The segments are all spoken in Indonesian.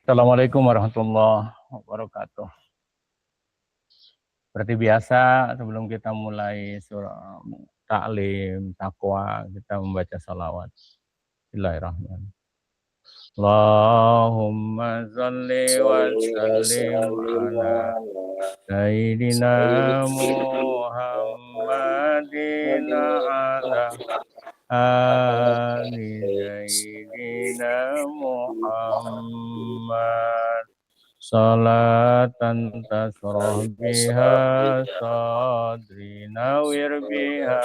Assalamualaikum warahmatullahi wabarakatuh. Seperti biasa, sebelum kita mulai surah taklim, takwa, kita membaca salawat. Bismillahirrahmanirrahim. Allahumma salli wa sallim ala Sayyidina Muhammadin ala ali Sayyidina Muhammad. Salatan tasrah biha sadri nawir biha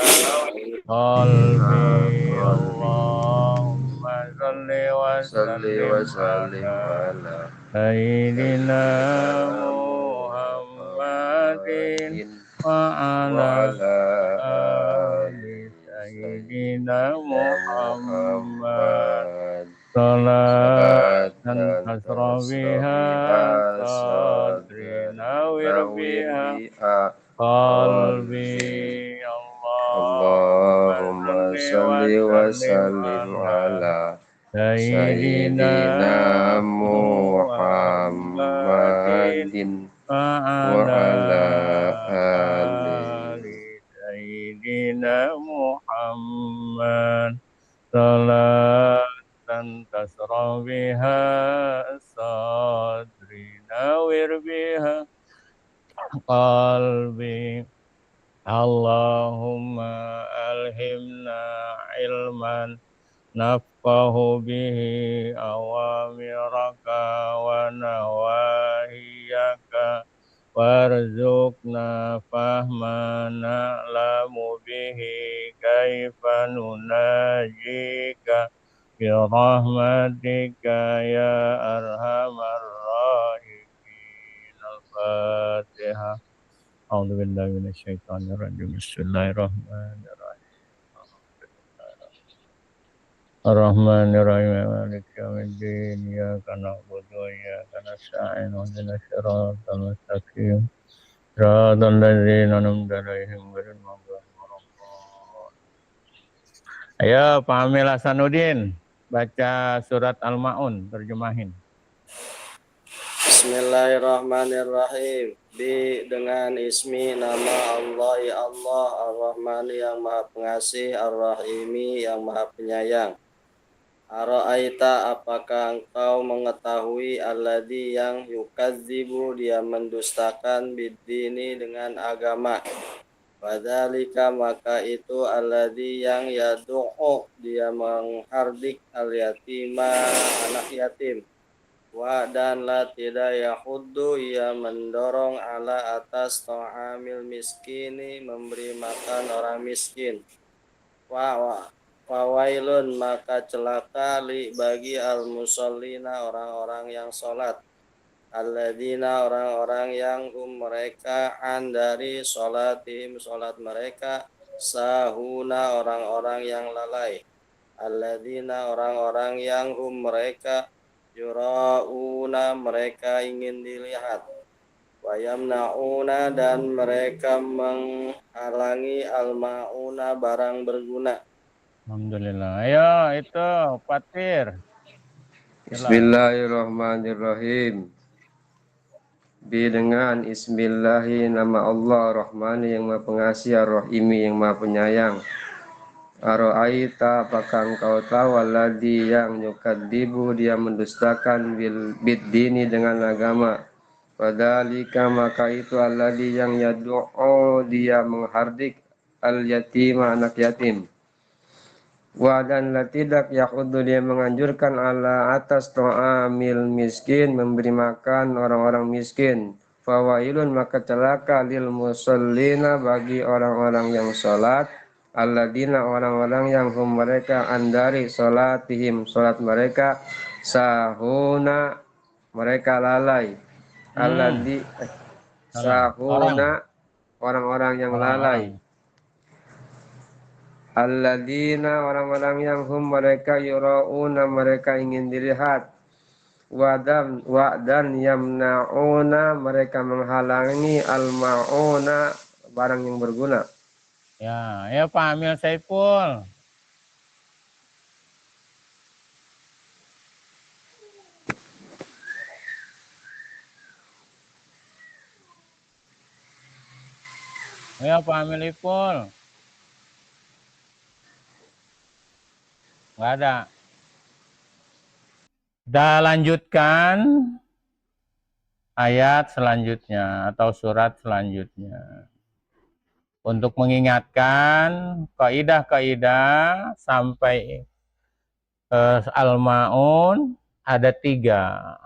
qalbi Allahumma salli wa sallim ala Sayyidina Muhammadin wa ala ali Sayyidina Muhammad. Salatan tasra biha sadri nawir biha qalbi Allahumma salli wa sallim ala Sayyidina Muhammadin wa ala ali Sayyidina Muhammad. Salatan tasra biha sadri nawir biha qalbi Allahumma alhimna ilman nafqahu bihi awamiraka wa nawahiyaka warzuqna fahmana lamu bihi kaifa nunajika birahmatika ya arhamar rahimin. Al-Fatihah. A'udzu billahi minasyaitonir rajim. Bismillahirrahmanirrahim. Ar-Rahmanir-Rahim. Maliki yaumiddin. Iyyaka na'budu wa iyyaka nasta'in. Ihdinas siratal mustaqim. Siratal ladzina an'amta 'alaihim ghairil maghdubi 'alaihim. Ayo, Pak Amil Hasanuddin, baca surat Al-Maun, terjemahin. Bismillahirrahmanirrahim. Dengan ismi nama Allah, ya Allah, Ar-Rahman yang Maha Pengasih, Ar-Rahimi yang Maha Penyayang. Ara'aita, apakah engkau mengetahui alladzi yang yukadzibu, dia mendustakan biddini, dengan agama. Wadzalika, maka itu alladzi yang yad'u, dia menghardik al-yatima, anak yatim. Wa dan la tidak yahuddu, ia mendorong ala atas ta'amil miskini, memberi makan orang miskin. Wawailun, maka celaka li bagi al-musallina, orang-orang yang sholat. Alladzina, orang-orang yang mereka an dari sholatihim, sholat mereka, sahuna, orang-orang yang lalai. Alladzina, orang-orang yang mereka yura'una, mereka ingin dilihat. Wayamna'una, dan mereka menghalangi al-ma'una, barang berguna. Alhamdulillah. Ayo, itu Fatir. Bismillahirrahmanirrahim. Dengan Bismillahi, nama Allah Rahmani yang Maha Pengasih, Ar-Rahimi yang Maha Penyayang. Ara'aita, apakah engkau tahu alladzi yang yukadzibu, dia mendustakan biddini, dengan agama. Wadzalika, maka itu alladzi yang yad'u, dia menghardik al-yatima, anak yatim. Wa dan la tidak yakhuddu, dia menganjurkan ala atas ta'amil miskin, memberi makan orang-orang miskin. Fawailun, maka celaka lil musallina, bagi orang-orang yang salat. Alladzina, orang-orang yang mereka andari salatihim, salat mereka, sahuna, mereka lalai. Alladzi sahuna, orang-orang yang lalai. Alladzina, orang-orang yang mereka yura'una, mereka ingin dilihat. Wa'dan yamna'una, mereka menghalangi al-ma'una, barang yang berguna. Ya Pak Amil Saiful. Ya, Pak Amil Ipul. Nggak ada. Kita lanjutkan ayat selanjutnya atau surat selanjutnya. Untuk mengingatkan kaidah-kaidah sampai Al-Ma'un ada 3.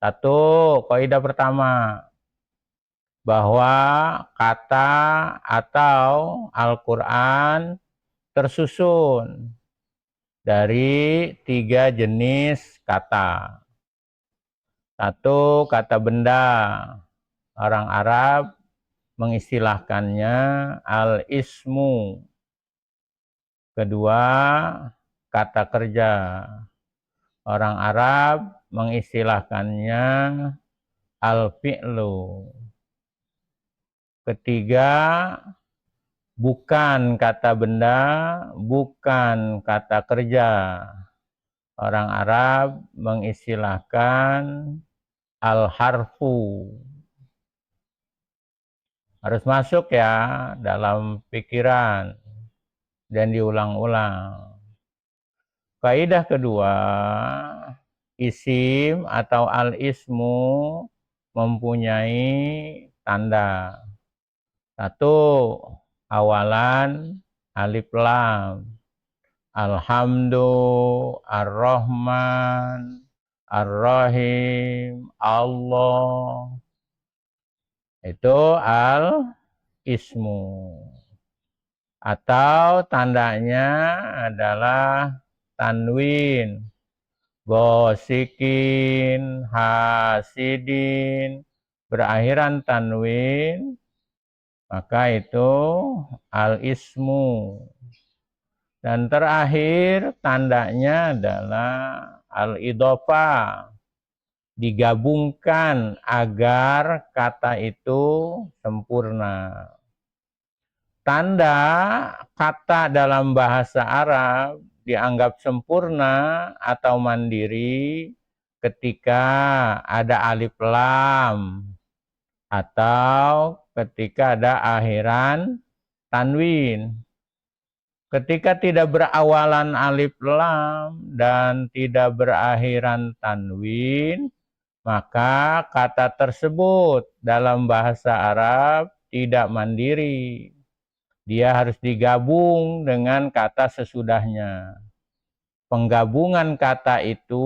Satu, kaidah pertama, bahwa kata atau Al-Quran tersusun dari 3 jenis kata. Satu, kata benda. Orang Arab mengistilahkannya al-ismu. Kedua, kata kerja. Orang Arab mengistilahkannya al-fi'lu. Ketiga, bukan kata benda, bukan kata kerja. Orang Arab mengistilahkan al-harfu. Harus masuk ya dalam pikiran dan diulang-ulang. Kaidah kedua, isim atau al-ismu mempunyai tanda. Satu, awalan alif lam. Alhamdu, ar-Rahman, ar-Rahim, Allah. Itu al-ismu. Atau tandanya adalah tanwin, gosikin, hasidin, berakhiran tanwin, maka itu al-ismu. Dan terakhir tandanya adalah al-idhofah, digabungkan agar kata itu sempurna. Tanda kata dalam bahasa Arab dianggap sempurna atau mandiri ketika ada alif lam atau ketika ada akhiran tanwin. Ketika tidak berawalan alif lam dan tidak berakhiran tanwin, maka kata tersebut dalam bahasa Arab tidak mandiri. Dia harus digabung dengan kata sesudahnya. Penggabungan kata itu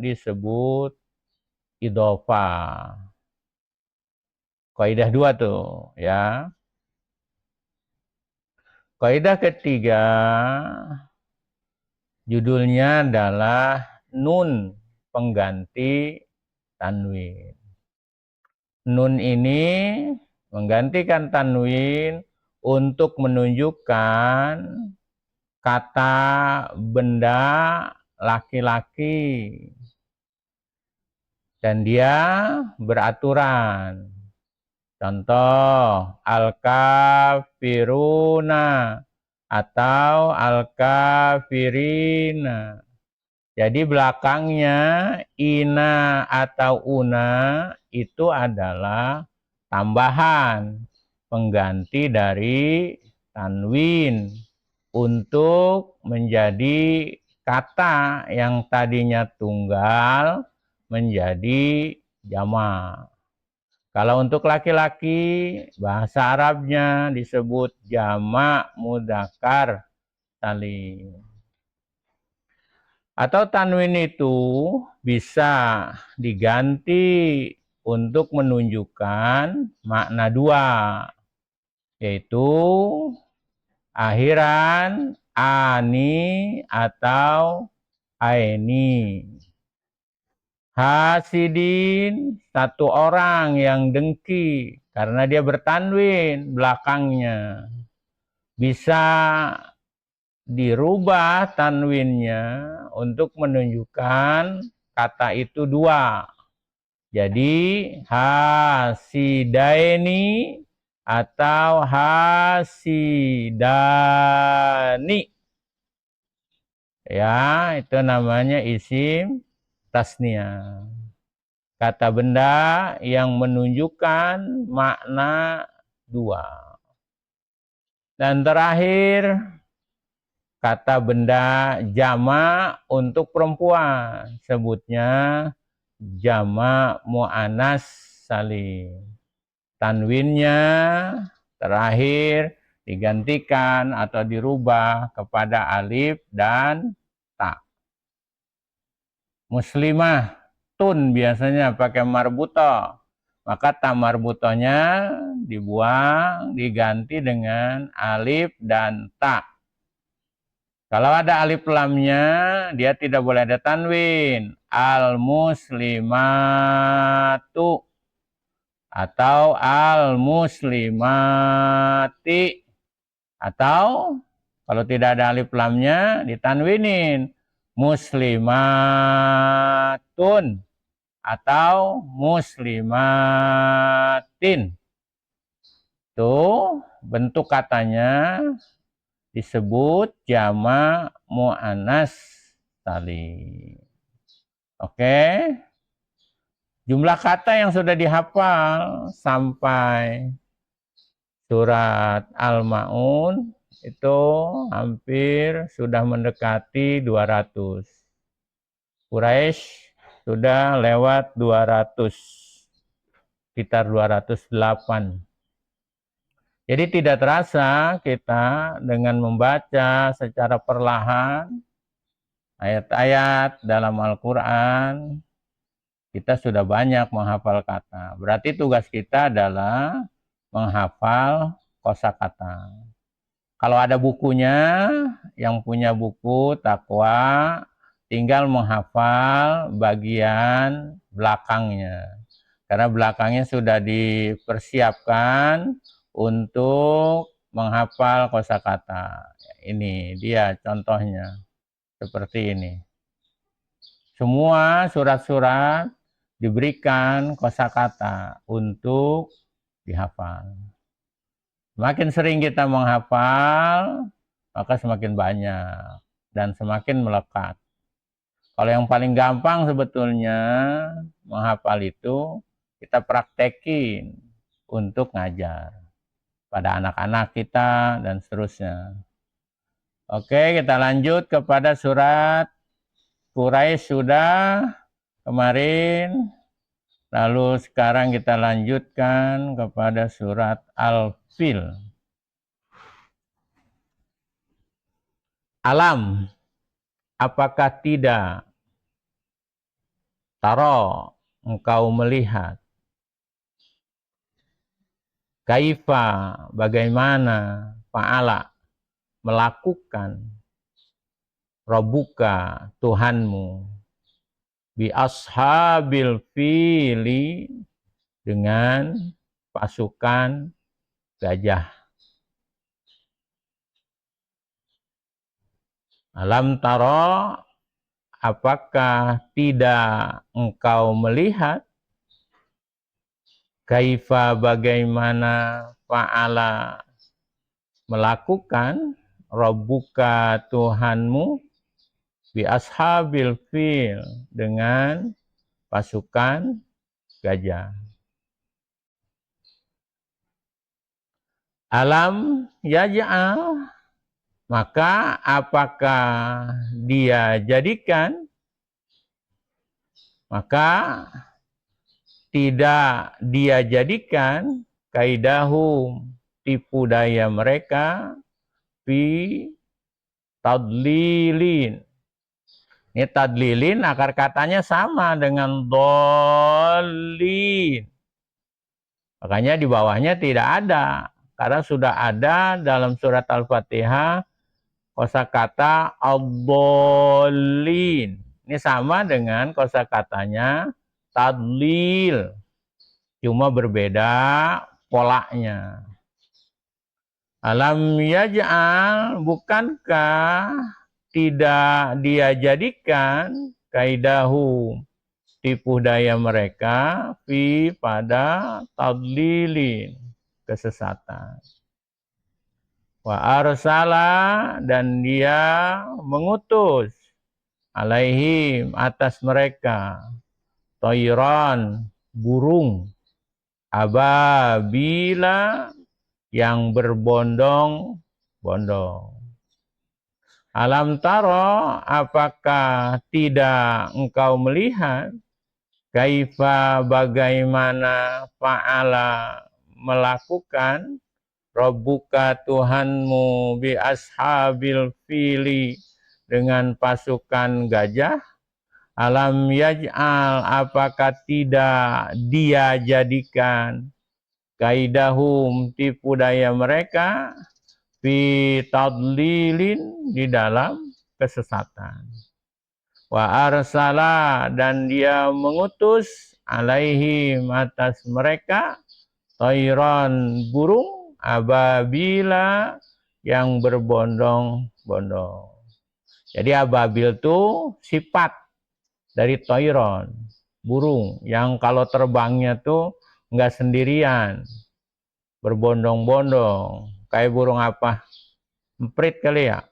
disebut idhofah. Kaidah 2 tuh ya. Kaidah ketiga, judulnya adalah nun pengganti tanwin. Nun ini menggantikan tanwin untuk menunjukkan kata benda laki-laki. Dan dia beraturan. Contoh, al-kafiruna atau al-kafirina. Jadi belakangnya ina atau una itu adalah tambahan pengganti dari tanwin untuk menjadi kata yang tadinya tunggal menjadi jamak. Kalau untuk laki-laki, bahasa Arabnya disebut jamak mudzakkar salim. Atau tanwin itu bisa diganti untuk menunjukkan makna 2, yaitu akhiran ani atau aini. Hasidin, satu orang yang dengki karena dia bertanwin belakangnya. Bisa dirubah tanwinnya untuk menunjukkan kata itu 2. Jadi hasidaini atau hasidani. Ya, itu namanya isim tasniah. Kata benda yang menunjukkan makna 2. Dan terakhir, kata benda jama untuk perempuan, sebutnya jama mu'anas salim. Tanwinnya terakhir digantikan atau dirubah kepada alif dan ta. Muslimah, tun biasanya pakai marbuto, maka ta marbutonya dibuang, diganti dengan alif dan ta. Kalau ada alif lamnya, dia tidak boleh ada tanwin. Al-muslimatu atau al-muslimati, atau kalau tidak ada alif lamnya ditanwinin muslimatun atau muslimatin. Tuh bentuk katanya disebut jama mu'anas salim. Oke. Jumlah kata yang sudah dihafal sampai surat Al-Ma'un itu hampir sudah mendekati 200. Quraisy sudah lewat 200, sekitar 208. Jadi tidak terasa kita dengan membaca secara perlahan ayat-ayat dalam Al-Quran, kita sudah banyak menghafal kata. Berarti tugas kita adalah menghafal kosakata. Kalau ada bukunya, yang punya buku takwa, tinggal menghafal bagian belakangnya. Karena belakangnya sudah dipersiapkan untuk menghafal kosakata. Ini dia contohnya. Seperti ini. Semua surat-surat diberikan kosakata untuk dihafal. Semakin sering kita menghafal, maka semakin banyak dan semakin melekat. Kalau yang paling gampang sebetulnya menghafal itu kita praktekin untuk ngajar pada anak-anak kita dan seterusnya. Oke, kita lanjut kepada surat Quraisy sudah kemarin. Lalu sekarang kita lanjutkan kepada surat Al-Fil. Alam, apakah tidak taro engkau melihat? Kaifa, bagaimana? Fa'ala, melakukan. Rabbuka, Tuhanmu. Bi ashabil fili, dengan pasukan gajah. Alam taro, apakah tidak engkau melihat? Kaifa, bagaimana? Fa'ala, melakukan. Rabbuka, Tuhanmu. Bi ashabil fil, dengan pasukan gajah. Alam yaj'al, maka apakah dia jadikan? Maka tidak dia jadikan kaidahum, tipu daya mereka, fi tadlilin. Ini tadlilin akar katanya sama dengan dolin. Makanya di bawahnya tidak ada. Karena sudah ada dalam surat Al-Fatihah kosakata ad-dolin. Ini sama dengan kosakatanya tadlil. Cuma berbeda polanya. Alam yaj'al, bukankah tidak dia jadikan kaidahu, tipu daya mereka, fi pada tadlilin, kesesatan. Wa arsala, dan dia mengutus alaihim, atas mereka, toiron, burung, ababila, yang berbondong berbondong-bondong. Alam taro, apakah tidak engkau melihat kaifa bagaimana fa'ala melakukan Rabbuka Tuhanmu bi ashabil fili dengan pasukan gajah. Alam yaj'al, apakah tidak dia jadikan kaidahum tipu daya mereka fi tadlilin di dalam kesesatan. Wa arsala, dan dia mengutus alaihim atas mereka tayran burung ababila yang berbondong-bondong. Jadi ababil itu sifat dari tayran, burung yang kalau terbangnya tuh enggak sendirian, berbondong-bondong. Kayak burung apa? Emprit kali ya?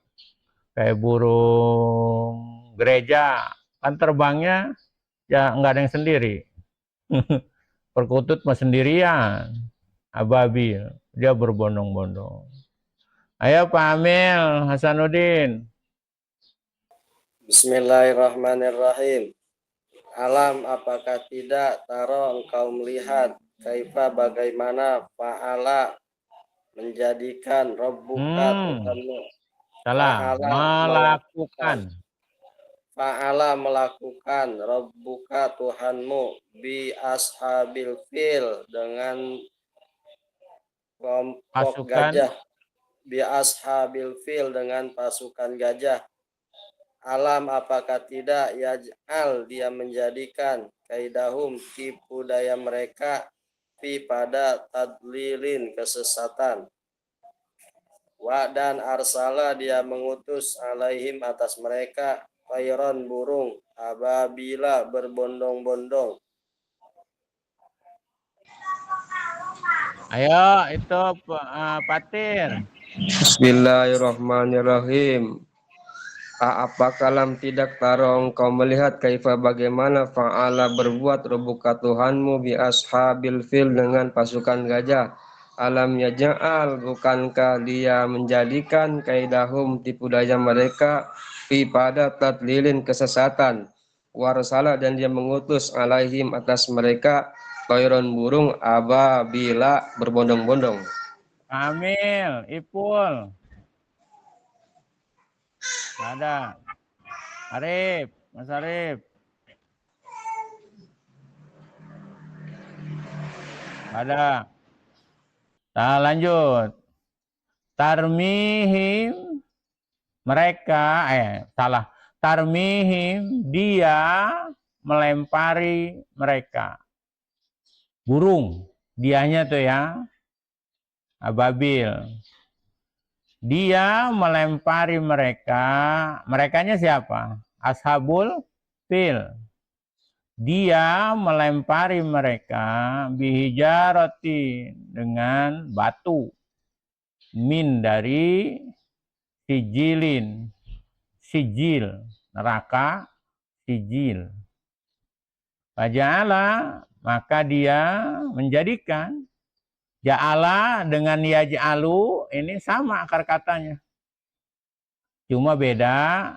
Kayak burung gereja, kan terbangnya ya enggak ada yang sendiri. Perkutut mah sendirian. Ababil, dia berbondong-bondong. Ayo Pak Amil, Hasanuddin. Bismillahirrahmanirrahim. Alam, apakah tidak taro engkau melihat kaifa bagaimana fa'ala menjadikan Rabbuka Tuhanmu. Salah, melakukan. Fa'ala melakukan Rabbuka Tuhanmu bi ashabil fil dengan kelompok Pasukan gajah, bi ashabil fil dengan pasukan gajah. Alam, apakah tidak yaj'al dia menjadikan kaidahum tipu daya mereka fi pada tadlilin kesesatan. Wa dan arsala, dia mengutus alaihim atas mereka tayron burung ababila berbondong-bondong. Ayo, itu Patir. Bismillahirrahmanirrahim. Apakah lam tidak tarong kau melihat kaifa bagaimana fa'ala berbuat Rabbuka Tuhanmu bi ashabil fil dengan pasukan gajah. Alam yaja'al, bukankah dia menjadikan kaidahum tipu daya mereka fi pada tadlilin kesesatan. Warsala, dan dia mengutus alaihim atas mereka tayron burung ababila berbondong-bondong. Amil, Ipul. Ada. Arif, Mas Arif. Ada. Nah, lanjut. Tarmihim, mereka, salah. Tarmihim, dia melempari mereka. Burung, dianya tuh ya, ababil. Dia melempari mereka, merekanya siapa? Ashabul fil. Dia melempari mereka bihijarati dengan batu. Min dari sijilin, sijil, neraka, sijil. Faja'ala, maka dia menjadikan. Ja'ala dengan yaj'alu ini sama akar katanya. Cuma beda,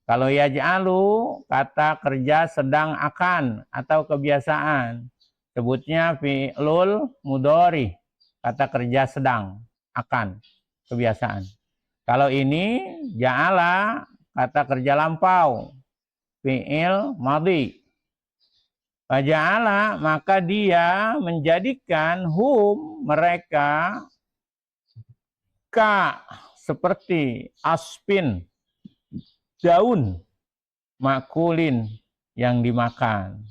kalau yaj'alu kata kerja sedang akan atau kebiasaan. Sebutnya fi'lul mudhari, kata kerja sedang akan kebiasaan. Kalau ini ja'ala kata kerja lampau, fi'il madhi. Faja'ala, maka dia menjadikan hum mereka ka seperti aspin, daun makulin yang dimakan.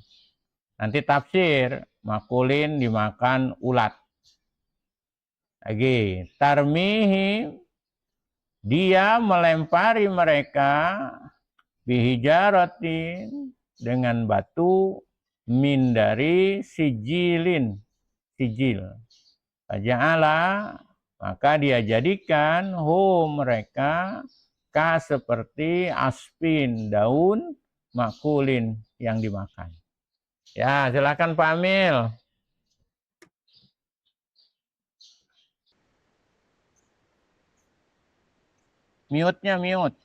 Nanti tafsir, makulin dimakan ulat. Lagi, tarmihi, dia melempari mereka bihijaratin dengan batu min dari sijilin, sijil. Faja'ala, maka dia jadikan mereka ka seperti aspin, daun makulin yang dimakan. Ya, silakan Pak Amil. Mute-nya mute.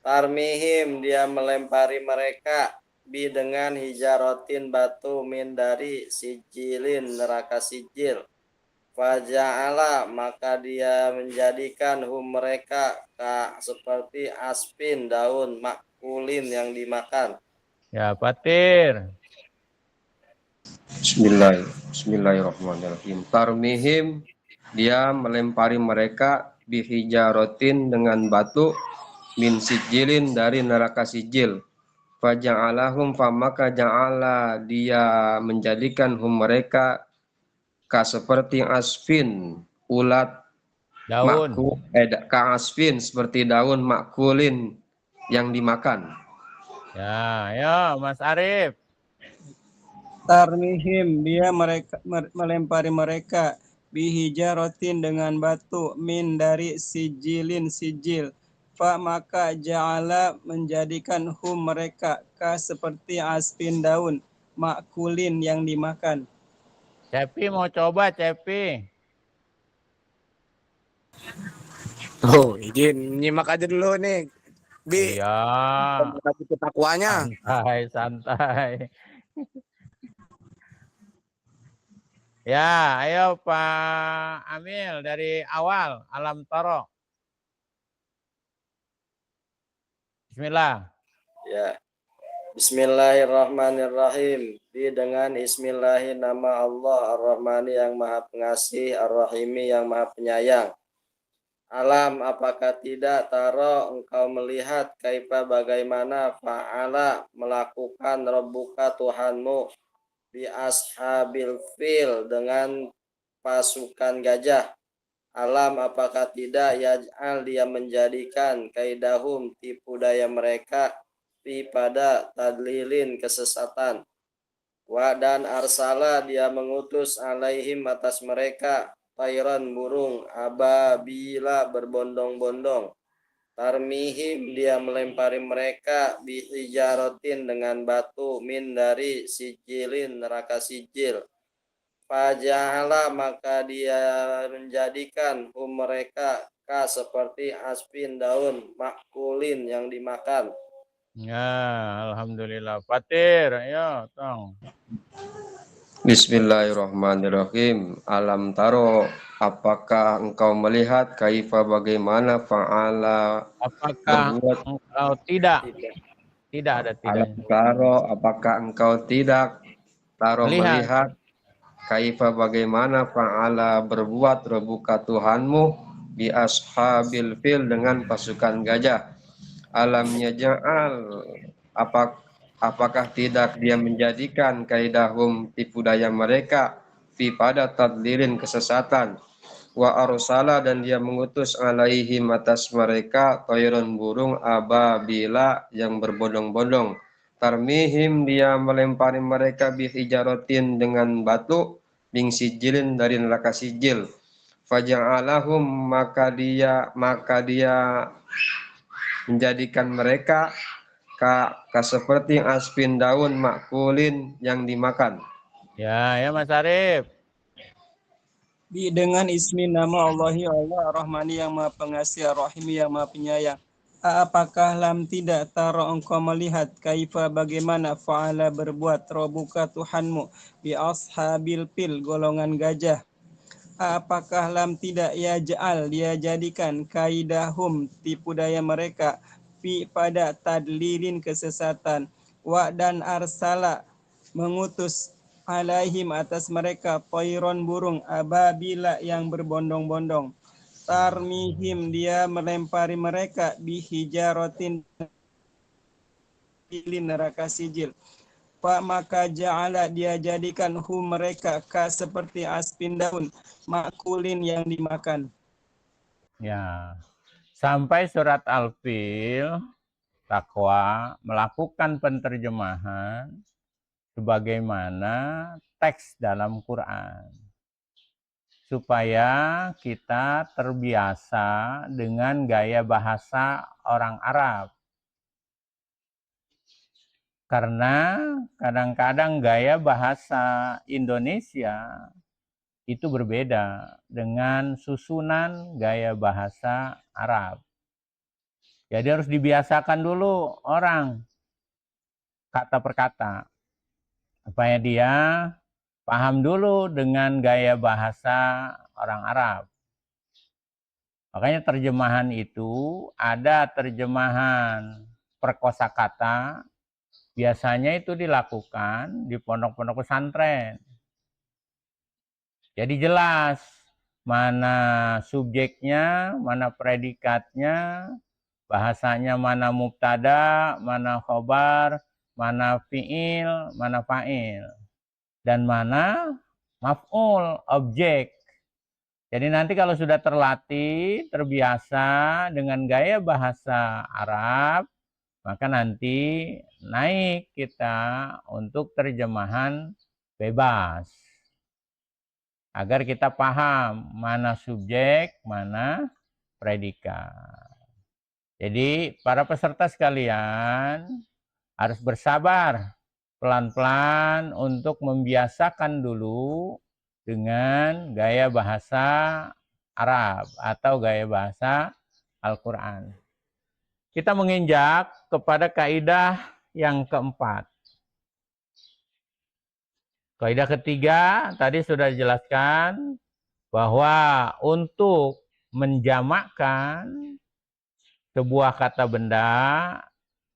Tarmihim, dia melempari mereka bi dengan hijarotin batu min dari sijilin neraka sijil. Faja'ala, maka dia menjadikan mereka seperti aspin daun makulin yang dimakan. Ya, Fatir. Bismillahirrahmanirrahim. Tarmihim, dia melempari mereka bihijarotin dengan batu min sijilin dari neraka sijil. Faja'alahum, famaka ja'ala, dia menjadikan mereka seperti asfin, ulat Daun. ka asfin, seperti daun makulin yang dimakan. Ya, ayo Mas Arif. Tarmihim, dia melempari mereka bihijarotin dengan batu min dari sijilin sijil. Fa maka ja'ala, menjadikan mereka seperti aspin daun makulin yang dimakan. Cepi mau coba, Cepi. Oh, izin nyimak aja dulu nih. Iya. Tapi ketakwanya. Santai. Ya, ayo Pak Amil dari awal Alam Toro. Bismillah. Ya. Bismillahirrahmanirrahim. Dengan Bismillahi nama Allah Ar-Rahmani yang Maha Pengasih, Ar-Rahimi yang Maha Penyayang. Alam, apakah tidak taro engkau melihat kaifa bagaimana fa'ala melakukan Rabbuka Tuhanmu bi ashabil fil dengan pasukan gajah. Alam, apakah tidak yaj'al, dia menjadikan kaidahum, tipu daya mereka pada tadlilin kesesatan. Wa dan arsala, dia mengutus alaihim atas mereka tayran burung ababila berbondong-bondong. Tarmihim, dia melempari mereka bihijarotin dengan batu min dari sijilin neraka sijil. Fajahala, maka dia menjadikan mereka seperti aspin daun makulin yang dimakan. Ya, alhamdulillah. Fatir, ayo tong. Bismillahirrahmanirrahim. Alam taro, apakah engkau melihat kaifa bagaimana fa'ala Apakah berbuat. engkau tidak? Tidak ada Alam tidaknya. taro, apakah engkau tidak melihat kaifa bagaimana fa'ala berbuat Rabbuka Tuhanmu bi ashabil fil dengan pasukan gajah. Alamnya ja'al, apakah tidak dia menjadikan kaidahum, tipu daya mereka fi pada tadlirin kesesatan. Wa arsala, dan dia mengutus alaihim atas mereka toiron burung ababila yang berbondong-bondong. Tarmihim, dia melempari mereka bihijarotin dengan batu min sijilin dari neraka sijil. Faja'alahum, maka dia menjadikan mereka seperti aspin daun makulin yang dimakan. Ya, ya Mas Arif. Dengan ismi nama Allahi Allah Ar-Rahmani yang Maha Pengasih, Ar-Rahimi yang Maha Penyayang. Apakah lam tidak taro engkau melihat kaifa bagaimana fa'ala berbuat Rabbuka Tuhanmu bi ashabil fil, golongan gajah. Apakah lam tidak yaj'al, dia jadikan kaidahum, tipu daya mereka pada tadlilin kesesatan. Wa dan arsala, mengutus alaihim atas mereka toiron burung ababila yang berbondong-bondong. Tarmihim, dia melempari mereka bihijarotin neraka sijil. Pak maka ja'ala, dia jadikan mereka seperti aspin daun makulin yang dimakan. Ya. Sampai surat Al-Fil, Taqwa melakukan penterjemahan sebagaimana teks dalam Quran. Supaya kita terbiasa dengan gaya bahasa orang Arab. Karena kadang-kadang gaya bahasa Indonesia itu berbeda dengan susunan gaya bahasa Arab. Jadi harus dibiasakan dulu orang kata per kata, supaya dia paham dulu dengan gaya bahasa orang Arab. Makanya terjemahan itu ada terjemahan perkosakata, biasanya itu dilakukan di pondok-pondok pesantren. Jadi jelas mana subjeknya, mana predikatnya, bahasanya mana mubtada, mana khobar, mana fi'il, mana fa'il, dan mana maf'ul, objek. Jadi nanti kalau sudah terlatih, terbiasa dengan gaya bahasa Arab, maka nanti naik kita untuk terjemahan bebas. Agar kita paham mana subjek, mana predikat. Jadi para peserta sekalian harus bersabar pelan-pelan untuk membiasakan dulu dengan gaya bahasa Arab atau gaya bahasa Al-Quran. Kita menginjak kepada kaidah yang keempat. Kaidah ketiga tadi sudah dijelaskan bahwa untuk menjamakkan sebuah kata benda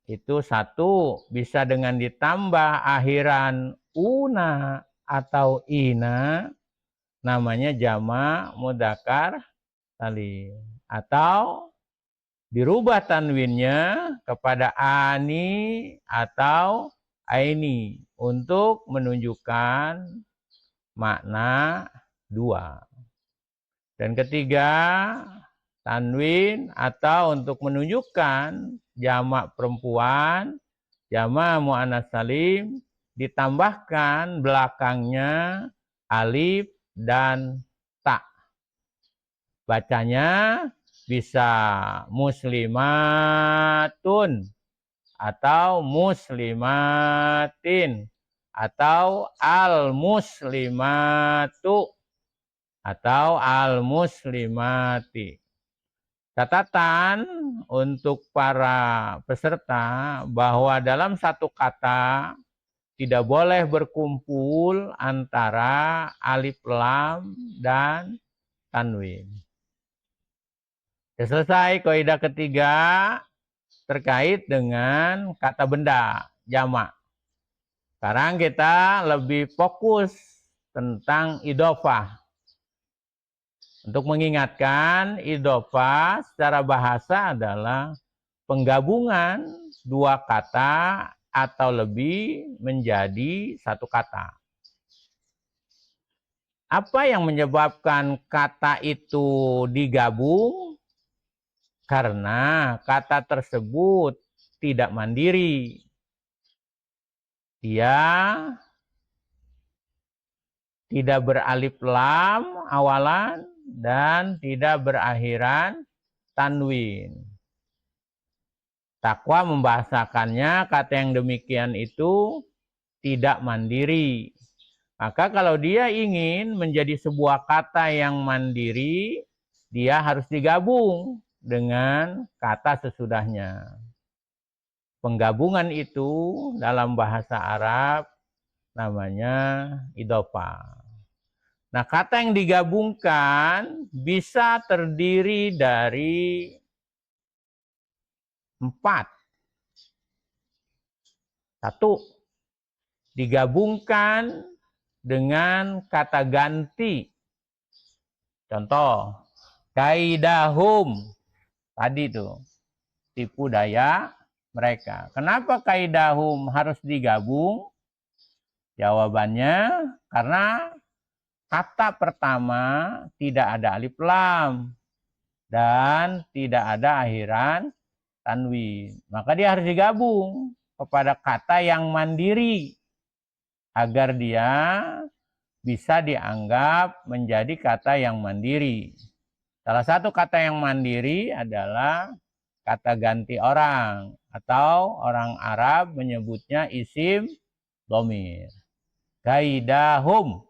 itu satu bisa dengan ditambah akhiran una atau ina, namanya jamak mudzakkar salim, atau dirubah tanwinnya kepada ani atau aini untuk menunjukkan makna dua. Dan ketiga, tanwin atau untuk menunjukkan jamak perempuan, jamak muannats salim, ditambahkan belakangnya alif dan ta. Bacanya bisa muslimatun atau muslimatin atau al-muslimatu atau al-muslimati. Catatan untuk para peserta bahwa dalam satu kata tidak boleh berkumpul antara alif lam dan tanwin. Selesai kaidah ketiga terkait dengan kata benda jamak. Sekarang kita lebih fokus tentang idhofah. Untuk mengingatkan, idhofah secara bahasa adalah penggabungan dua kata atau lebih menjadi satu kata. Apa yang menyebabkan kata itu digabung? Karena kata tersebut tidak mandiri. Dia tidak beralif lam awalan dan tidak berakhiran tanwin. Taqwa membahasakannya kata yang demikian itu tidak mandiri. Maka kalau dia ingin menjadi sebuah kata yang mandiri, dia harus digabung dengan kata sesudahnya. Penggabungan itu dalam bahasa Arab namanya idhofah. Nah, kata yang digabungkan bisa terdiri dari 4. 1. Digabungkan dengan kata ganti. Contoh, kaidahum. Tadi tuh, tipu daya mereka. Kenapa kaidahum harus digabung? Jawabannya karena kata pertama tidak ada alif lam dan tidak ada akhiran tanwin. Maka dia harus digabung kepada kata yang mandiri agar dia bisa dianggap menjadi kata yang mandiri. Salah satu kata yang mandiri adalah kata ganti orang atau orang Arab menyebutnya isim dhamir. Kaidahum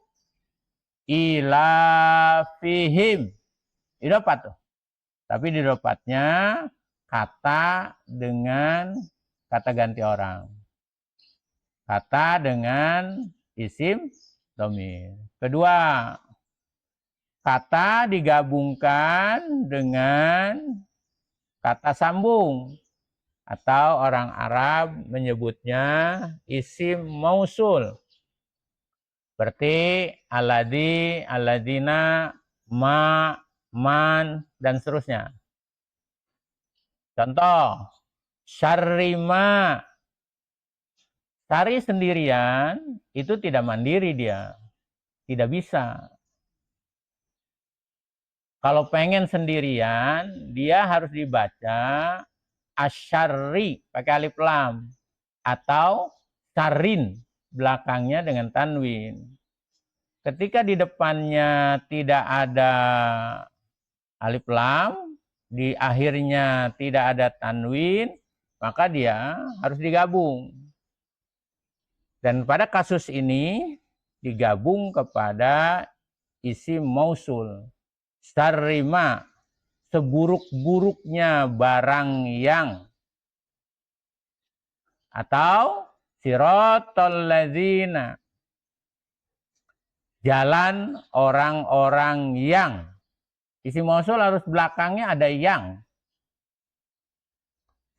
ilafihim. Didapat tuh. Tapi didapatnya kata dengan kata ganti orang. Kata dengan isim dhamir. Kedua, kata digabungkan dengan kata sambung atau orang Arab menyebutnya isim mausul. Seperti alladzi, alladzina, ma, man, dan seterusnya. Contoh, syarrima. Syari sendirian itu tidak mandiri dia. Tidak bisa. Kalau pengen sendirian, dia harus dibaca asyarri pakai alif lam atau sarin belakangnya dengan tanwin. Ketika di depannya tidak ada alif lam, di akhirnya tidak ada tanwin, maka dia harus digabung. Dan pada kasus ini digabung kepada isim mausul. Syarrima, seburuk-buruknya barang yang, atau siratal ladzina, jalan orang-orang yang. Isim mausul harus belakangnya ada yang.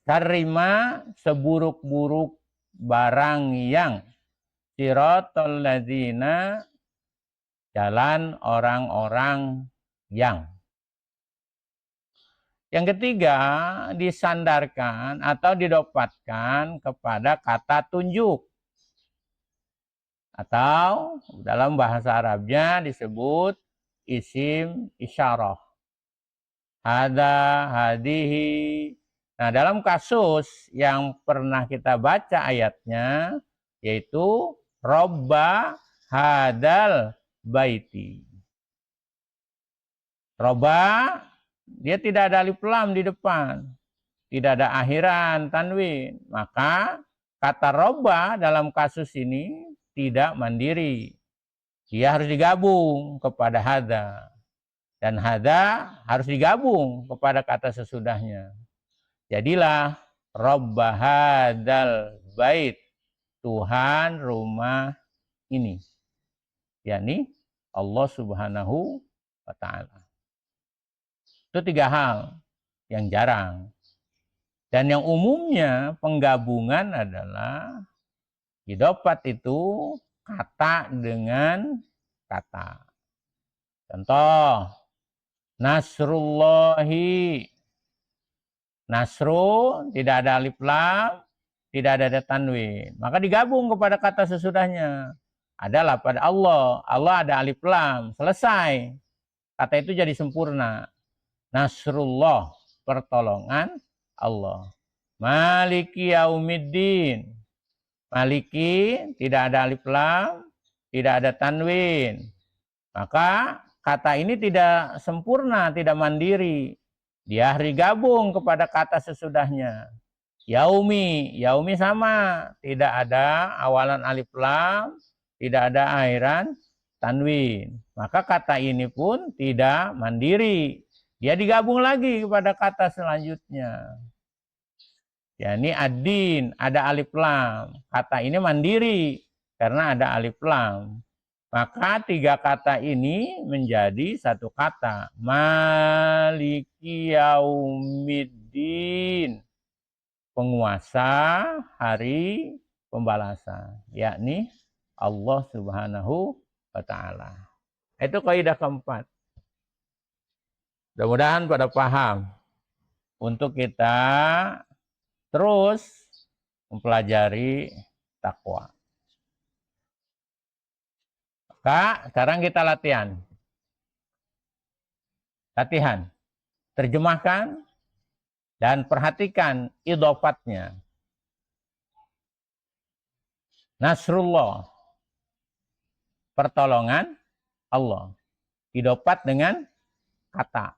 Syarrima, seburuk-buruk barang yang. Siratal ladzina, jalan orang-orang yang. Yang ketiga, disandarkan atau didapatkan kepada kata tunjuk. Atau dalam bahasa Arabnya disebut isim isyarah. Hada, hadihi. Nah, dalam kasus yang pernah kita baca ayatnya, yaitu robba hadal baiti. Robba, dia tidak ada alif lam di depan. Tidak ada akhiran tanwin. Maka kata robba dalam kasus ini tidak mandiri. Dia harus digabung kepada hada. Dan hada harus digabung kepada kata sesudahnya. Jadilah robba hadal bait. Tuhan rumah ini. yakni Allah Subhanahu wa Ta'ala. Itu tiga hal yang jarang. Dan yang umumnya penggabungan adalah idopat itu kata dengan kata. Contoh, Nasrullahi. Nasru tidak ada alif lam, tidak ada tanwin. Maka digabung kepada kata sesudahnya. Adalah pada Allah. Allah ada alif lam. Selesai. Kata itu jadi sempurna. Nasrullah, pertolongan Allah. Maliki yaumiddin. Maliki tidak ada alif lam, tidak ada tanwin. Maka kata ini tidak sempurna, tidak mandiri. Dia harus digabung kepada kata sesudahnya. Yaumi, yaumi sama, tidak ada awalan alif lam, tidak ada akhiran tanwin. Maka kata ini pun tidak mandiri. Dia digabung lagi kepada kata selanjutnya. yakni ad-din, ada alif lam. Kata ini mandiri karena ada alif lam. Maka tiga kata ini menjadi satu kata. Maliki yaumiddin. Penguasa hari pembalasan. Yakni Allah Subhanahu wa Ta'ala. Itu kaidah keempat. Mudah-mudahan pada paham. Untuk kita terus mempelajari takwa. Maka sekarang kita latihan. Latihan. Terjemahkan dan perhatikan idhofatnya. Nasrullah. Pertolongan Allah. Idhofat dengan kata.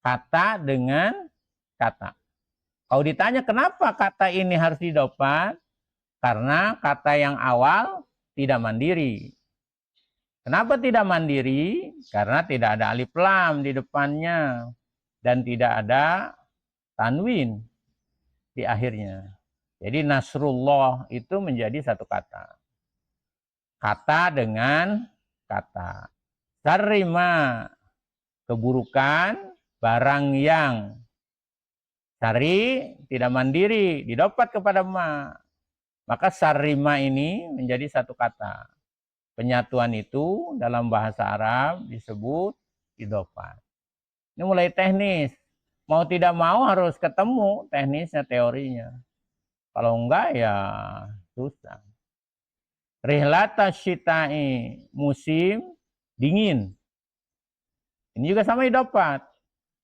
Kata dengan kata. Kalau ditanya kenapa kata ini harus didopat, karena kata yang awal tidak mandiri. Kenapa tidak mandiri? Karena tidak ada alif lam di depannya dan tidak ada tanwin di akhirnya. Jadi Nasrullah itu menjadi satu kata. Kata dengan kata. Sarima, keburukan, barang yang. Sari tidak mandiri, didapat kepada ma. Maka sarima ini menjadi satu kata. Penyatuan itu dalam bahasa Arab disebut idofat. Ini mulai teknis. Mau tidak mau harus ketemu teknisnya, teorinya. Kalau enggak ya susah. Rihlata syita'i, musim dingin. Ini juga sama idofat.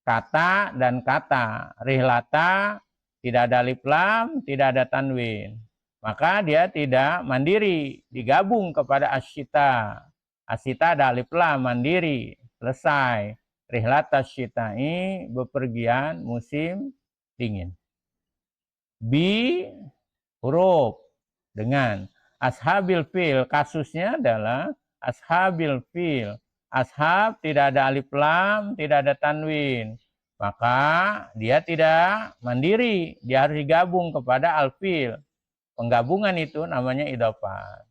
Kata dan kata. Rihlata tidak ada alif lam, tidak ada tanwin. Maka dia tidak mandiri, digabung kepada asyita. Asyita ada alif lam, mandiri, selesai. Rihlata syita'i, bepergian musim dingin. Bi, huruf, dengan. Ashabil fil, kasusnya adalah ashabil fil. Ashab tidak ada alif lam, tidak ada tanwin. Maka dia tidak mandiri, dia harus digabung kepada al-fil. Penggabungan itu namanya idofat.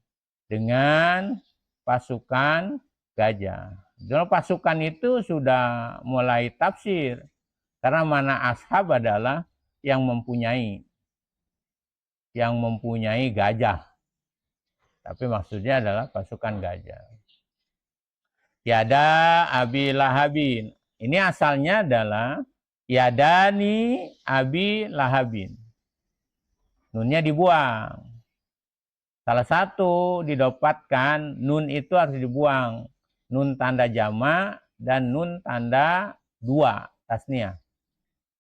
Dengan pasukan gajah. Dalam pasukan itu sudah mulai tafsir. Karena mana ashab adalah yang mempunyai gajah. Tapi maksudnya adalah pasukan gajah. Yada abi lahabin. Ini asalnya adalah yadani abi lahabin. Nunnya dibuang. Salah satu didapatkan nun itu harus dibuang. Nun tanda jama dan nun tanda dua, tasniah.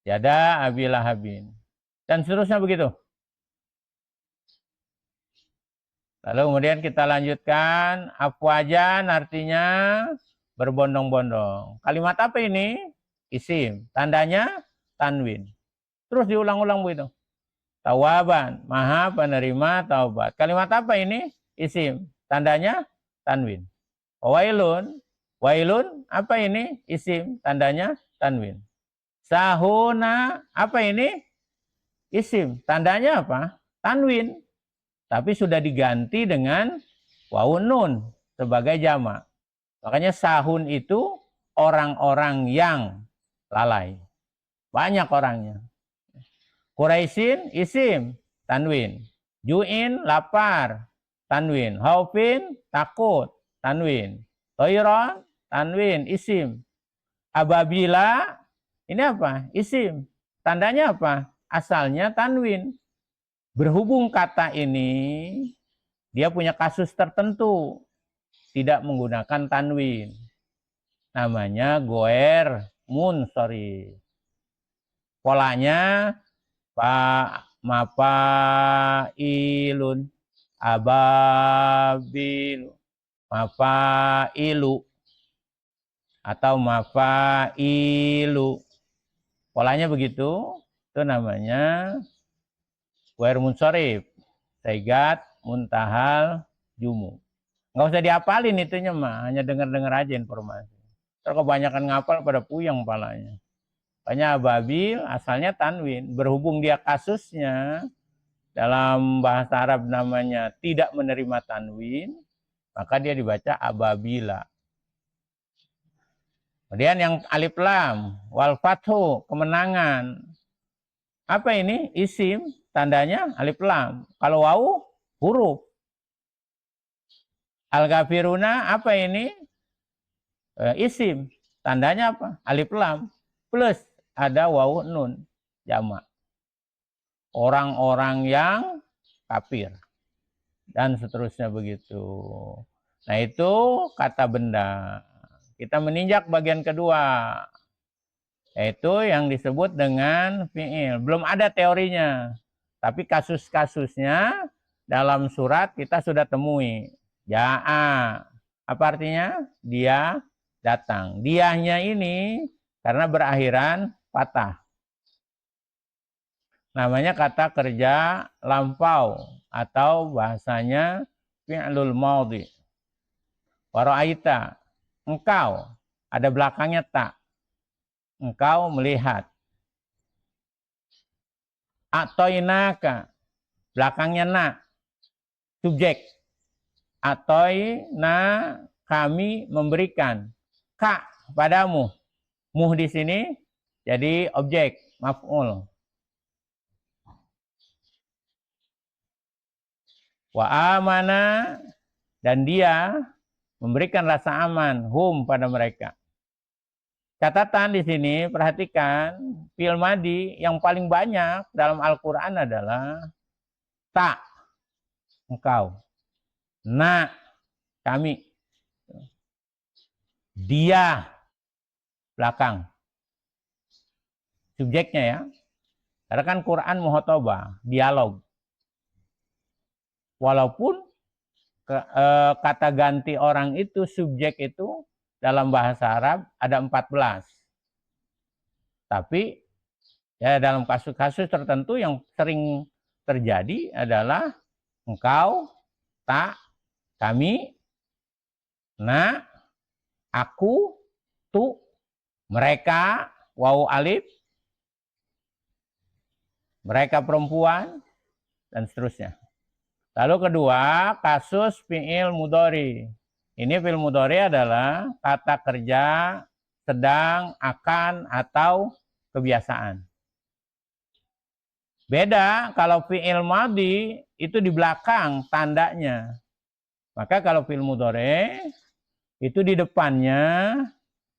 Yada abi lahabin. Dan seterusnya begitu. Lalu kemudian kita lanjutkan. Afwajan artinya berbondong-bondong. Kalimat apa ini? Isim. Tandanya tanwin. Terus diulang-ulang begitu. Tawaban, maha penerima taubat. Kalimat apa ini? Isim. Tandanya tanwin. Wailun, wailun apa ini? Isim. Tandanya tanwin. Sahuna apa ini? Isim. Tandanya apa? Tanwin. Tapi sudah diganti dengan wawun nun sebagai jamak. Makanya sahun itu orang-orang yang lalai. Banyak orangnya. Quraisyin isim, tanwin. Ju'in lapar, tanwin. Haufin takut, tanwin. Toiron, tanwin, isim. Ababila, ini apa? Isim. Tandanya apa? Asalnya tanwin. Berhubung kata ini, dia punya kasus tertentu. Tidak menggunakan tanwin. Namanya goer munsharif. Polanya mafailun, ababil, mafailu, atau mafailu. Polanya begitu, itu namanya ghair munsharif. Saigat, muntahal, jumu. Nggak usah diapalin itunya mah, hanya dengar-dengar aja informasi. Kalau kebanyakan ngapal pada puyeng palanya. Makanya ababil asalnya tanwin. Berhubung dia kasusnya dalam bahasa Arab namanya tidak menerima tanwin, maka dia dibaca ababila. Kemudian yang alif lam, wal fathu, kemenangan. Apa ini? Isim, tandanya alif lam. Kalau wawu, huruf. Al-ghafiruna, apa ini? Isim, tandanya apa? Alif lam. Plus ada wawu nun, jamak. Orang-orang yang kafir. Dan seterusnya begitu. Nah itu kata benda. Kita meninjak bagian kedua. Yaitu yang disebut dengan fi'il. Belum ada teorinya. Tapi kasus-kasusnya dalam surat kita sudah temui. Ja'a. Apa artinya? Dia datang. Diahnya ini karena berakhiran patah. namanya kata kerja lampau atau bahasanya fi'lul madhi. Wa ra'aita, engkau, ada belakangnya tak. Engkau melihat. Atoinaka, belakangnya na, subjek. Atoina, kami memberikan. Ka, padamu. Muh di sini jadi objek, maf'ul. Wa amana, dan dia memberikan rasa aman, hum, pada mereka. Catatan di sini, perhatikan, fi'il madhi yang paling banyak dalam Al-Quran adalah ta, engkau. Na, kami. Dia, belakang. Subjeknya ya. Karena kan Quran muhotobah, dialog. Walaupun kata ganti orang itu, subjek itu dalam bahasa Arab ada 14. Tapi ya dalam kasus-kasus tertentu yang sering terjadi adalah engkau, tak, kami, na, aku, tu, mereka, waw alif, mereka perempuan, dan seterusnya. Lalu kedua, kasus fi'il mudhari. Ini fi'il mudhari adalah kata kerja sedang, akan, atau kebiasaan. Beda kalau fi'il madhi itu di belakang tandanya. Maka kalau fi'il mudhari itu di depannya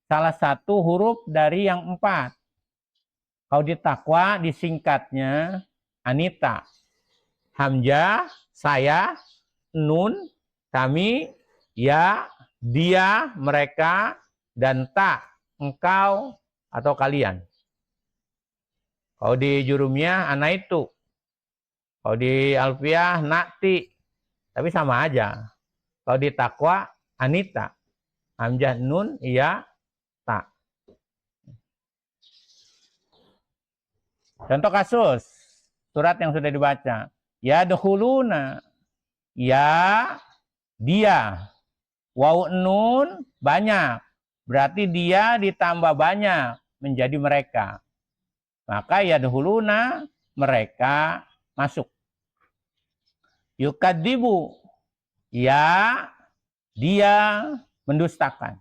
salah satu huruf dari yang 4. Kalau di takwa disingkatnya Anita. Hamzah, saya, nun, kami, ya, dia, mereka, dan ta, engkau, atau kalian. Kalau di jurumiyah, ana itu. Kalau di alfiyah, nakti. Tapi sama aja. Kalau di takwa, anita. Hamzah, nun, ya, ta. Contoh kasus. Surat yang sudah dibaca. Ya dukhuluna, ya dia, waw nun banyak, berarti dia ditambah banyak menjadi mereka. Maka ya dukhuluna, mereka masuk. Yukadzibu, ya dia mendustakan.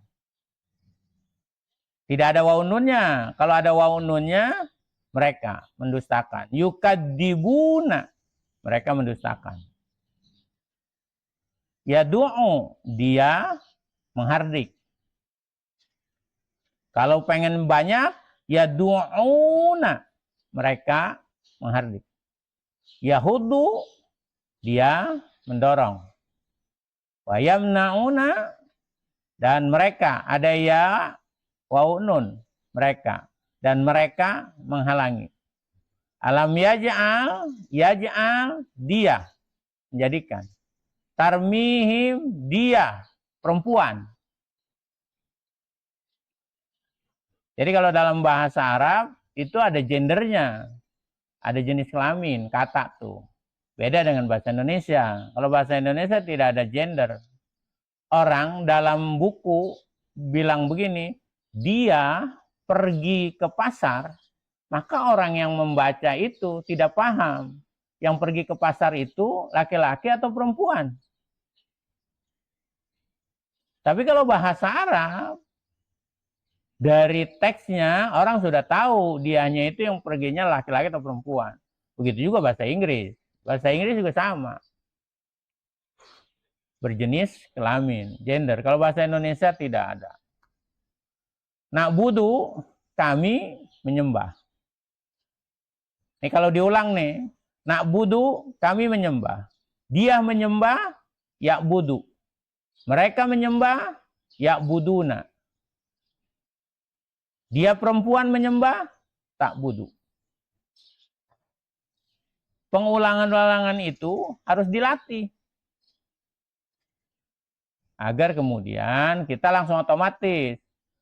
Tidak ada waw nunnya. Kalau ada waw nunnya, mereka mendustakan. Yukadzibuna, mereka mendustakan. Yadu'u, dia menghardik. Kalau pengen banyak, yadu'una, mereka menghardik. Yahudu, dia mendorong. Wayamnauna, dan mereka, ada ya, waw nun, mereka. Dan mereka menghalangi. Alam yaj'al, yaj'al, dia menjadikan. Tarmihim, dia perempuan. Jadi kalau dalam bahasa Arab itu ada gendernya, ada jenis kelamin, kata tuh. Beda dengan bahasa Indonesia. Kalau bahasa Indonesia tidak ada gender. Orang dalam buku bilang begini, dia pergi ke pasar, maka orang yang membaca itu tidak paham. Yang pergi ke pasar itu laki-laki atau perempuan. Tapi kalau bahasa Arab, dari teksnya orang sudah tahu dianya itu yang perginya laki-laki atau perempuan. Begitu juga bahasa Inggris. Bahasa Inggris juga sama. Berjenis kelamin, gender. Kalau bahasa Indonesia tidak ada. Na'budu, kami menyembah. Ini kalau diulang nih, na'budu, kami menyembah. Dia menyembah, ya'budu. Mereka menyembah, ya'buduna. Dia perempuan menyembah, ta'budu. Pengulangan-ulangan itu harus dilatih. Agar kemudian kita langsung otomatis.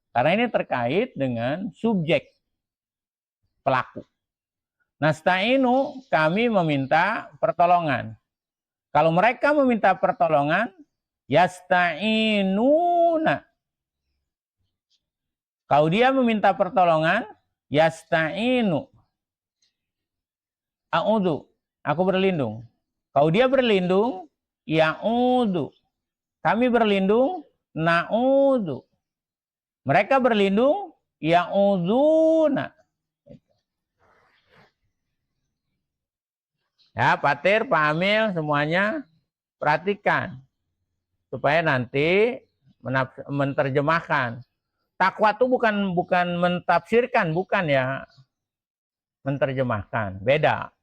Karena ini terkait dengan subjek pelaku. Nasta'inu, kami meminta pertolongan. Kalau mereka meminta pertolongan, yasta'inuna. Kalau dia meminta pertolongan, yasta'inu. A'udhu, aku berlindung. Kalau dia berlindung, ya'udhu. Kami berlindung, na'udhu. Mereka berlindung, ya'udhuna. Ya, Pak Tir, Pak Amil, semuanya perhatikan. Supaya nanti menerjemahkan. Takwa itu bukan mentafsirkan, bukan ya. Menerjemahkan, beda.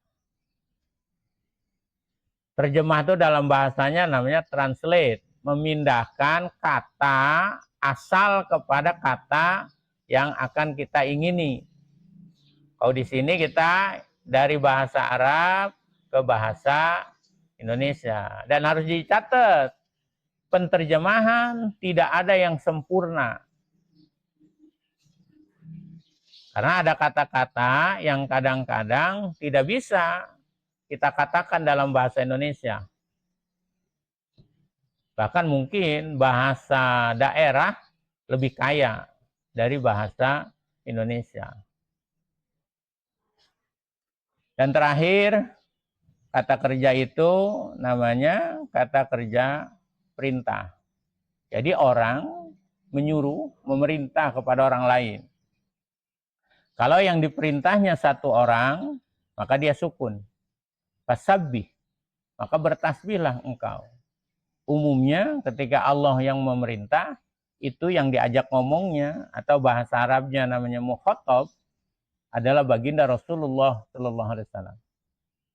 Terjemah itu dalam bahasanya namanya translate. Memindahkan kata asal kepada kata yang akan kita ingini. Kalau di sini kita dari bahasa Arab ke bahasa Indonesia. Dan harus dicatat, penterjemahan tidak ada yang sempurna. Karena ada kata-kata yang kadang-kadang tidak bisa kita katakan dalam bahasa Indonesia. Bahkan mungkin bahasa daerah lebih kaya dari bahasa Indonesia. Dan terakhir, kata kerja itu namanya kata kerja perintah. Jadi orang menyuruh, memerintah kepada orang lain. Kalau yang diperintahnya satu orang, maka dia sukun. Fasabbih, maka bertasbihlah engkau. Umumnya ketika Allah yang memerintah, itu yang diajak ngomongnya, atau bahasa Arabnya namanya mukhatab, adalah baginda Rasulullah SAW.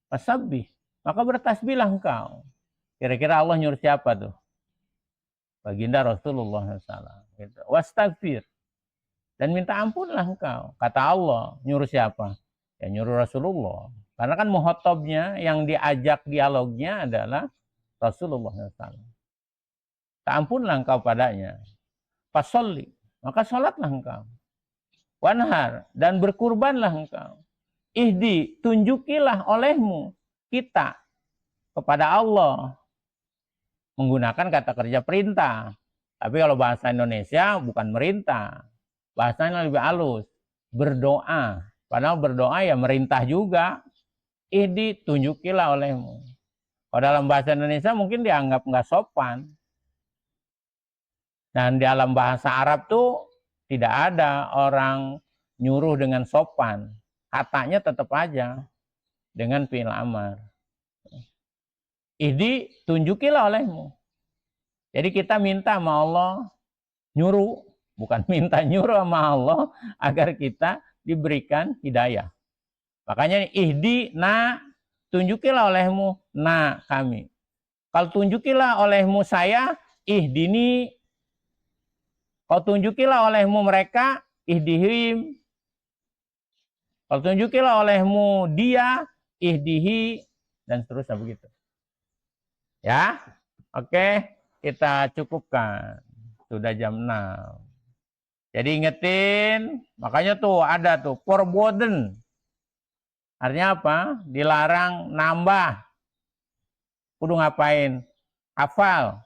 Fasabbih, maka bertasbihlah engkau. Kira-kira Allah nyuruh siapa tuh? Baginda Rasulullah SAW. Gitu. Wastaghfir, dan minta ampunlah engkau. Kata Allah, nyuruh siapa? Ya nyuruh Rasulullah. Karena kan muhatabnya yang diajak dialognya adalah Rasulullah SAW. Tak ampunlah engkau padanya. Fasolli, maka sholatlah engkau. Wanhar, dan berkurbanlah engkau. Ihdi, tunjukilah olehmu kita kepada Allah. Menggunakan kata kerja perintah. Tapi kalau bahasa Indonesia bukan merintah. Bahasanya lebih halus. Berdoa. Padahal berdoa ya merintah juga. Ihdi, tunjukilah olehmu. Kalau dalam bahasa Indonesia mungkin dianggap nggak sopan. Dan di dalam bahasa Arab tuh tidak ada orang nyuruh dengan sopan. Katanya tetap aja dengan fi'il amar. Ihdi, tunjukilah olehmu. Jadi kita minta sama Allah nyuruh, bukan minta nyuruh sama Allah agar kita diberikan hidayah. Makanya ihdi, tunjukilah olehmu, kami. Kalau tunjukilah olehmu saya, ihdini. Kalau tunjukilah olehmu mereka, ihdihim. Kalau tunjukilah olehmu dia, ihdihi, dan seterusnya begitu. Ya, oke, kita cukupkan. Sudah jam 6. Jadi ingetin, makanya tuh ada tuh, forbidden. Artinya apa? Dilarang nambah. Kudu ngapain? Hafal.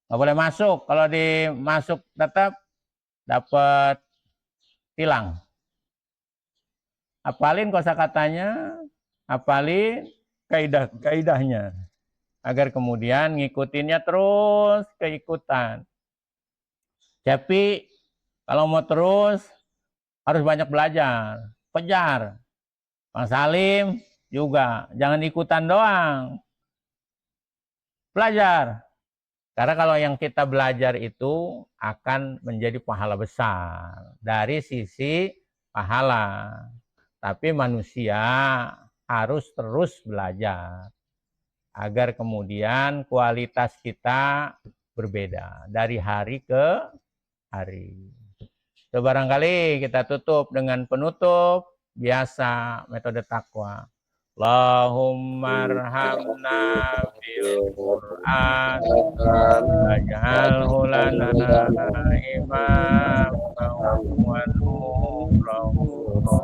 Nggak boleh masuk. Kalau dimasuk tetap dapat tilang. Hafalin kosakatanya, hafalin kaidah-kaidahnya. Agar kemudian ngikutinnya terus keikutan. Tapi kalau mau terus harus banyak belajar. Kejar. Bang Salim juga jangan ikutan doang. Belajar. Karena kalau yang kita belajar itu akan menjadi pahala besar dari sisi pahala. Tapi manusia harus terus belajar agar kemudian kualitas kita berbeda dari hari ke hari. So, barangkali kita tutup dengan penutup biasa metode takwa. Allahumma arhamna bil Qur'an waj'alhu lana imaman wa nuran wa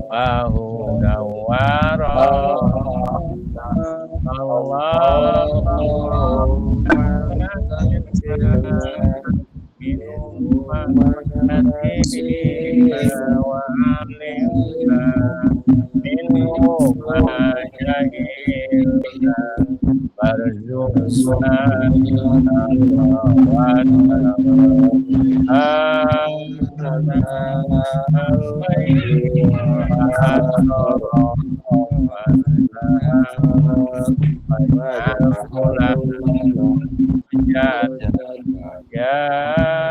hudan wa rahmah. Allahumma minuman nasibina wa alimna minhuma jahilna warzuqna ya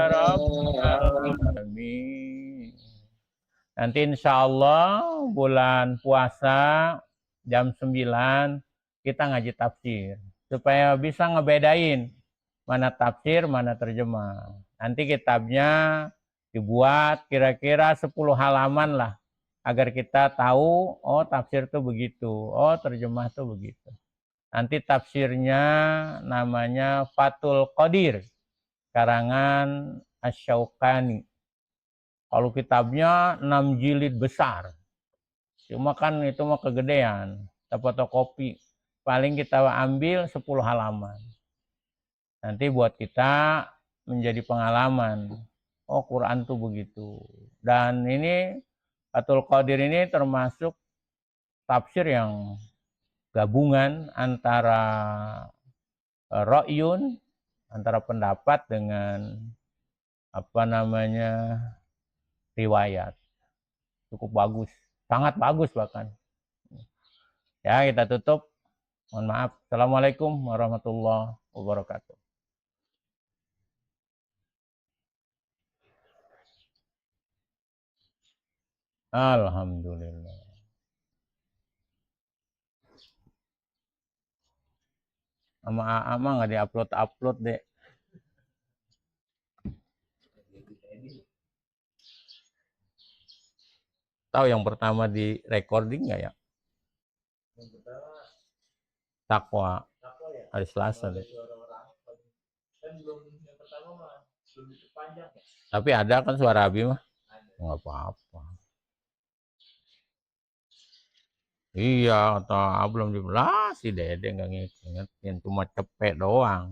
Rabbal Alamin. Nanti insya Allah bulan puasa jam 9 kita ngaji tafsir. Supaya bisa ngebedain mana tafsir, mana terjemah. Nanti kitabnya dibuat kira-kira 10 halaman lah. Agar kita tahu, oh tafsir tuh begitu, oh terjemah tuh begitu. Nanti tafsirnya namanya Fathul Qadir, karangan Asy-Syaukani. Kalau kitabnya 6 jilid besar. Cuma kan itu mah kegedean. Kita fotokopi. Paling kita ambil 10 halaman. Nanti buat kita menjadi pengalaman. Oh Quran tuh begitu. Dan ini Fathul Qadir ini termasuk tafsir yang gabungan antara ra'yun, antara pendapat dengan riwayat. Cukup bagus, sangat bagus bahkan. Ya, kita tutup. Mohon maaf. Assalamualaikum warahmatullahi wabarakatuh. Alhamdulillah. Sama AA mah nggak diupload deh. Tahu yang pertama di recording nggak ya? Takwa. Hari Selasa deh. Tapi ada kan suara Abi mah? Nggak apa-apa. Iya, kata belum dibelas si Dede nggak ngingetin, cuma cepet doang.